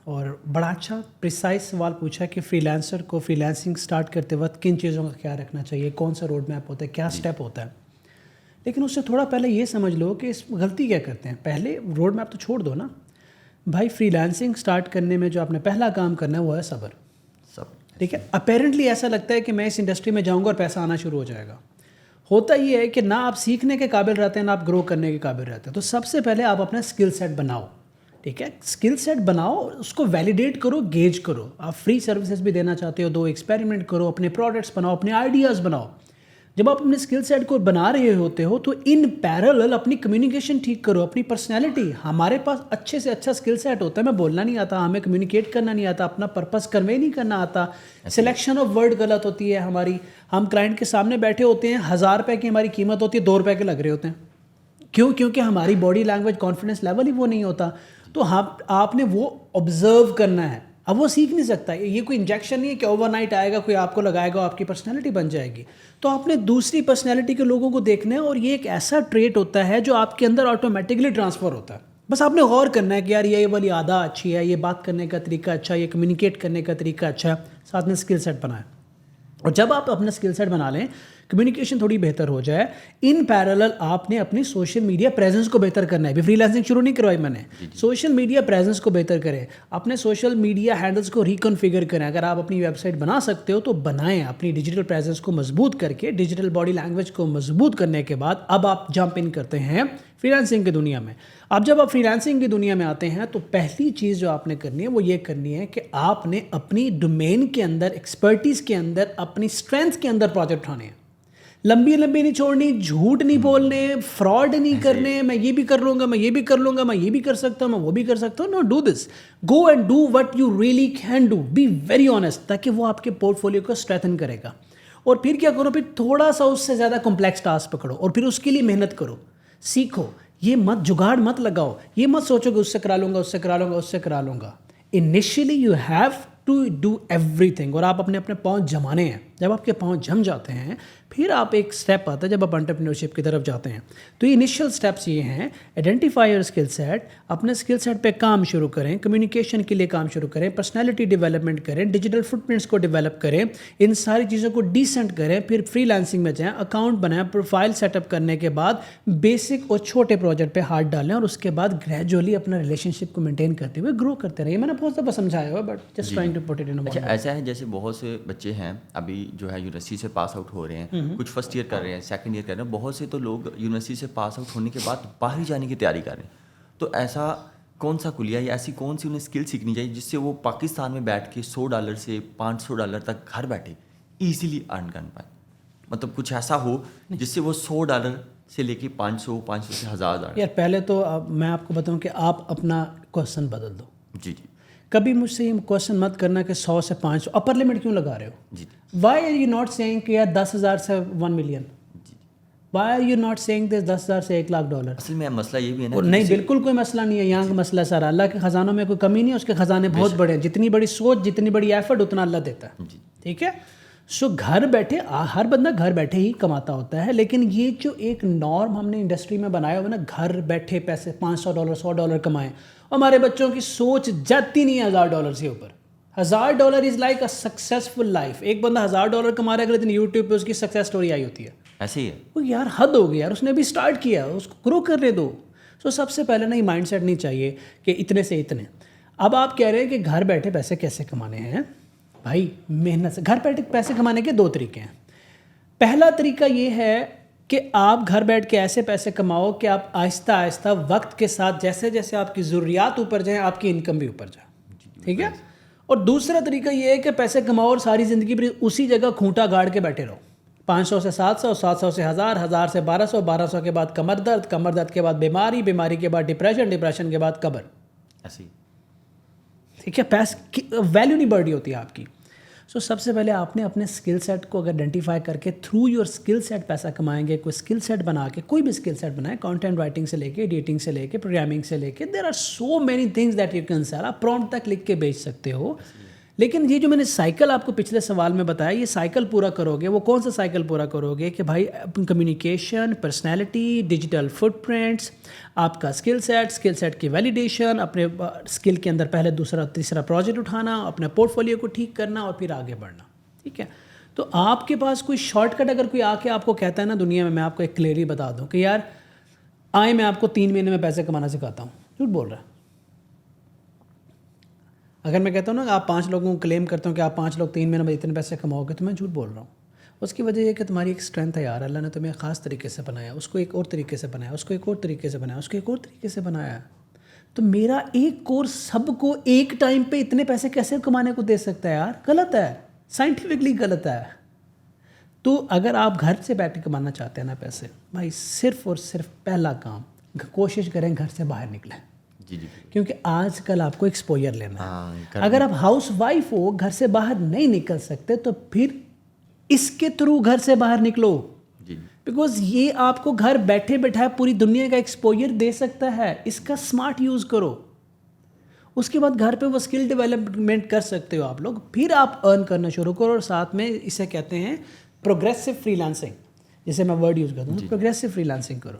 اور بڑا اچھا پریسائز سوال پوچھا کہ فری لانسر کو فری لانسنگ اسٹارٹ کرتے وقت کن چیزوں کا خیال رکھنا چاہیے, کون سا روڈ میپ ہوتا ہے, کیا اسٹیپ ہوتا ہے. لیکن اس سے تھوڑا پہلے یہ سمجھ لو کہ اس غلطی کیا کرتے ہیں. پہلے روڈ میپ تو چھوڑ دو نا بھائی, فری لانسنگ اسٹارٹ کرنے میں جو آپ نے پہلا کام کرنا ہے وہ ہے صبر. ٹھیک ہے, اپیرنٹلی ایسا لگتا ہے کہ میں اس انڈسٹری میں جاؤں گا اور پیسہ آنا شروع ہو جائے گا. ہوتا یہ ہے کہ نہ آپ سیکھنے کے قابل رہتے ہیں نہ آپ گرو کرنے کے قابل رہتے ہیں. تو سب سے پہلے آپ اپنا اسکل سیٹ بناؤ. ٹھیک ہے, اسکل سیٹ بناؤ, اس کو ویلیڈیٹ کرو, گیج کرو. آپ فری سروسز بھی دینا چاہتے ہو, دو ایکسپیریمنٹ کرو, اپنے پروڈکٹس بناؤ, اپنے آئیڈیاز بناؤ. جب آپ اپنے اسکل سیٹ کو بنا رہے ہوتے ہو تو ان پیرالل اپنی کمیونیکیشن ٹھیک کرو, اپنی پرسنالٹی. ہمارے پاس اچھے سے اچھا اسکل سیٹ ہوتا ہے, میں بولنا نہیں آتا, ہمیں کمیونیکیٹ کرنا نہیں آتا, اپنا پرپس کنوے نہیں کرنا آتا, سلیکشن آف ورڈ غلط ہوتی ہے ہماری. ہم کلائنٹ کے سامنے بیٹھے ہوتے ہیں, 1000 روپے کی ہماری قیمت ہوتی ہے, 2 روپے کے لگ رہے ہوتے ہیں. کیوں؟ کیونکہ ہماری باڈی لینگویج کانفیڈنس لیول ہی وہ نہیں ہوتا. تو آپ نے وہ آبزرو کرنا ہے. اب وہ سیکھ نہیں سکتا, یہ کوئی انجیکشن نہیں ہے کہ اوور نائٹ آئے گا کوئی آپ کو لگائے گا, آپ کی پرسنالٹی بن جائے گی. تو آپ نے دوسری پرسنالٹی کے لوگوں کو دیکھنا ہے, اور یہ ایک ایسا ٹریٹ ہوتا ہے جو آپ کے اندر آٹومیٹکلی ٹرانسفر ہوتا ہے. بس آپ نے غور کرنا ہے کہ یار یہ والی عادہ اچھی ہے, یہ بات کرنے کا طریقہ اچھا ہے, یہ کمیونیکیٹ کرنے کا طریقہ اچھا ہے, ساتھ میں اسکل سیٹ بنائیں. اور جب آپ اپنا اسکل سیٹ بنا لیں, کمیونیکیشن تھوڑی بہتر ہو جائے, ان پیرالل آپ نے اپنی سوشل میڈیا پریزنس کو بہتر کرنا ہے. ابھی فری لانسنگ شروع نہیں کروائی میں نے. سوشل میڈیا پریزنس کو بہتر کریں, اپنے سوشل میڈیا ہینڈلس کو ریکنفیگر کریں. اگر آپ اپنی ویب سائٹ بنا سکتے ہو تو بنائیں. اپنی ڈیجیٹل پریزنس کو مضبوط کر کے, ڈیجیٹل باڈی لینگویج کو مضبوط کرنے کے بعد اب آپ جمپ ان کرتے ہیں فری لانسنگ کی دنیا میں. اب جب آپ فری لانسنگ کی دنیا میں آتے ہیں تو پہلی چیز جو آپ نے کرنی ہے وہ یہ کرنی ہے کہ آپ نے اپنی ڈومین کے اندر, ایکسپرٹیز کے اندر, اپنی اسٹرینتھ کے اندر پروجیکٹ اٹھانے ہیں. لمبی نہیں چھوڑنی, جھوٹ نہیں بولنے, فراڈ نہیں کرنے, میں یہ بھی کر لوں گا, میں یہ بھی کر لوں گا, میں یہ بھی کر سکتا ہوں, میں وہ بھی کر سکتا ہوں. No, do this. Go and do what you really can do. Be very honest, تاکہ وہ آپ کے پورٹ فولیو کو اسٹریتھن کرے گا. اور پھر کیا کرو, پھر تھوڑا سا اس سے زیادہ کمپلیکس ٹاسک پکڑو اور پھر اس کے لیے محنت کرو, سیکھو. یہ مت جگاڑ مت لگاؤ, یہ مت سوچو کہ اس سے کرا لوں گا, اس سے کرا لوں گا, اس سے کرا لوں گا. Initially you have to do everything. اور آپ اپنے پاؤں جمانے ہیں. جب آپ کے پاؤں جم جاتے ہیں پھر آپ ایک اسٹیپ آتا ہے جب آپ انٹرپرینورشپ کی طرف جاتے ہیں. تو یہ انیشیل اسٹیپس یہ ہیں, آئیڈینٹیفائی یور اسکل سیٹ, اپنے اسکل سیٹ پہ کام شروع کریں, کمیونیکیشن کے لیے کام شروع کریں, پرسنالٹی ڈیولپمنٹ کریں, ڈیجیٹل فٹ پرنٹس کو ڈیولپ کریں, ان ساری چیزوں کو ڈیسنٹ کریں. پھر فری لانسنگ میں جائیں, اکاؤنٹ بنائیں, پروفائل سیٹ اپ کرنے کے بعد بیسک اور چھوٹے پروجیکٹ پہ ہاتھ ڈالیں, اور اس کے بعد گریجولی اپنا ریلیشن شپ کو مینٹین کرتے ہوئے گرو کرتے رہیے. میں نے بہت دفعہ سمجھایا ہوا, but just trying to put it in a. اچھا, ایسا ہے جیسے بہت سے بچے ہیں ابھی جو ہے یونیورسٹی سے پاس آؤٹ ہو رہے ہیں, کچھ فرسٹ ایئر کر رہے ہیں, سیکنڈ ایئر کر رہے ہیں, بہت سے تو لوگ یونیورسٹی سے پاس آؤٹ ہونے کے بعد باہر جانے کی تیاری کر رہے ہیں. تو ایسا کون سا کلیہ یا ایسی کون سی انہیں اسکل سیکھنی چاہیے جس سے وہ پاکستان میں بیٹھ کے $100 سے $500 تک گھر بیٹھے ایزیلی ارن کر پائے؟ مطلب کچھ ایسا ہو جس سے وہ $100 سے لے کے 500 سے 1000. یار پہلے تو میں آپ کو بتاؤں کہ آپ اپنا کوشچن بدل دو. جی. کبھی مجھ سے یہ کوشچن مت کرنا کہ 100 سے 500 اپر لمٹ کیوں لگا رہے ہو. جی. Why are you not seeing کہ یار 10,000 سے 1 million. Why are you not seeing دس 10,000 سے $1,00,000. اصل میں مسئلہ یہ بھی ہے نا. نہیں, بالکل کوئی مسئلہ نہیں ہے. یہاں کا مسئلہ سارا اللہ کے خزانوں میں کوئی کمی نہیں ہے, اس کے خزانے بہت بڑے ہیں. جتنی بڑی سوچ, جتنی بڑی ایفرٹ, اتنا اللہ دیتا ہے. ٹھیک ہے. سو گھر بیٹھے, ہر بندہ گھر بیٹھے ہی کماتا ہوتا ہے, لیکن یہ جو ایک نارم ہم نے انڈسٹری میں بنایا ہوا نا, گھر بیٹھے پیسے $500 $100 کمائیں. ہمارے بچوں کی سوچ جاتی نہیں ہے $1,000 سے اوپر. $1,000 is like a successful life. ایک بندہ $1,000 کما رہا ہے, اگلے دن یوٹیوب پہ اس کی سکسیز اسٹوری آئی ہوتی ہے. ایسے ہی ہے وہ. یار حد ہو گئی یار, اس نے بھی اسٹارٹ کیا, اس کو گرو کرنے دو. سو سب سے پہلے نا یہ مائنڈ سیٹ نہیں چاہیے کہ اتنے سے اتنے. اب آپ کہہ رہے ہیں کہ گھر بیٹھے پیسے کیسے کمانے ہیں. بھائی محنت سے گھر بیٹھے پیسے کمانے کے 2 طریقے ہیں. پہلا طریقہ یہ ہے کہ آپ گھر بیٹھ کے ایسے پیسے کماؤ کہ آپ آہستہ آہستہ وقت کے ساتھ جیسے جیسے آپ کی ضروریات اوپر جائیں, آپ کی انکم بھی اوپر جائے. ٹھیک ہے. اور دوسرا طریقہ یہ ہے کہ پیسے کماؤ اور ساری زندگی پر اسی جگہ کھونٹا گاڑ کے بیٹھے رہو. 500 سے 700, 700 سے 1000, 1000 سے 1200, 1200 کے بعد کمر درد, کمر درد کے بعد بیماری, بیماری کے بعد ڈپریشن, ڈپریشن کے بعد قبر. ایسے. ٹھیک ہے. ویلیو نہیں بڑھ رہی ہوتی ہے آپ کی. سو سب سے پہلے آپ نے اپنے اسکل سیٹ کو اگر آئیڈینٹیفائی کر کے تھرو یور اسکل سیٹ پیسہ کمائیں گے. کوئی اسکل سیٹ بنا کے, کوئی بھی اسکل سیٹ بنائیں, کانٹینٹ رائٹنگ سے لے کے, ایڈیٹنگ سے لے کے, پروگرامنگ سے لے کے, there are so many things that you can sell. آپ پرومپٹ تک لکھ کے بیچ سکتے ہو. لیکن یہ جو میں نے سائیکل آپ کو پچھلے سوال میں بتایا، یہ سائیکل پورا کرو گے، وہ کون سا سائیکل پورا کرو گے کہ بھائی communication, personality, digital footprints, آپ کا اسکل سیٹ کی ویلیڈیشن، اپنے اسکل کے اندر پہلے دوسرا تیسرا پروجیکٹ اٹھانا، اپنے پورٹ فولیو کو ٹھیک کرنا اور پھر آگے بڑھنا. ٹھیک ہے. تو آپ کے پاس کوئی شارٹ کٹ اگر کوئی آ کے آپ کو کہتا ہے نا دنیا میں آپ کو ایک کلیئرلی بتا دوں کہ یار آئے میں آپ کو 3 مہینے میں پیسے کمانا سکھاتا ہوں، جھوٹ بول رہا ہے. اگر میں کہتا ہوں نا کہ آپ 5 لوگوں کو کلیم کرتا ہوں کہ آپ 5 لوگ 3 مہینے میں اتنے پیسے کماؤ گے، تو میں جھوٹ بول رہا ہوں. اس کی وجہ یہ کہ تمہاری ایک اسٹرینتھ ہے یار، اللہ نے تمہیں خاص طریقے سے بنایا، اس کو ایک اور طریقے سے بنایا، اس کو ایک اور طریقے سے بنایا، اس کو ایک اور طریقے سے بنایا. تو میرا ایک کورس سب کو ایک ٹائم پہ اتنے پیسے کیسے کمانے کو دے سکتا ہے یار؟ غلط ہے، سائنٹیفکلی غلط ہے. تو اگر آپ گھر سے بیٹھ کے کمانا چاہتے ہیں نا پیسے، بھائی صرف اور صرف پہلا کام کوشش کریں گھر سے باہر نکلیں. جی جی. کیونکہ آج کل آپ کو ایکسپوئر لینا ہے. ہاں. اگر آپ ہاؤس وائف ہو، گھر سے باہر نہیں نکل سکتے، تو پھر اس کے تھرو گھر سے باہر نکلو. جی. بیکاز یہ آپ کو گھر بیٹھے بیٹھائے پوری دنیا کا ایکسپوئر دے سکتا ہے. اس کا اسمارٹ یوز کرو. اس کے بعد گھر پہ وہ اسکل ڈیولپمنٹ کر سکتے ہو آپ لوگ، پھر آپ ارن کرنا شروع کرو. اور ساتھ میں اسے کہتے ہیں پروگریسو فری لانسنگ، جسے میں ورڈ یوز کرتا ہوں، پروگریسو فری لانسنگ کرو.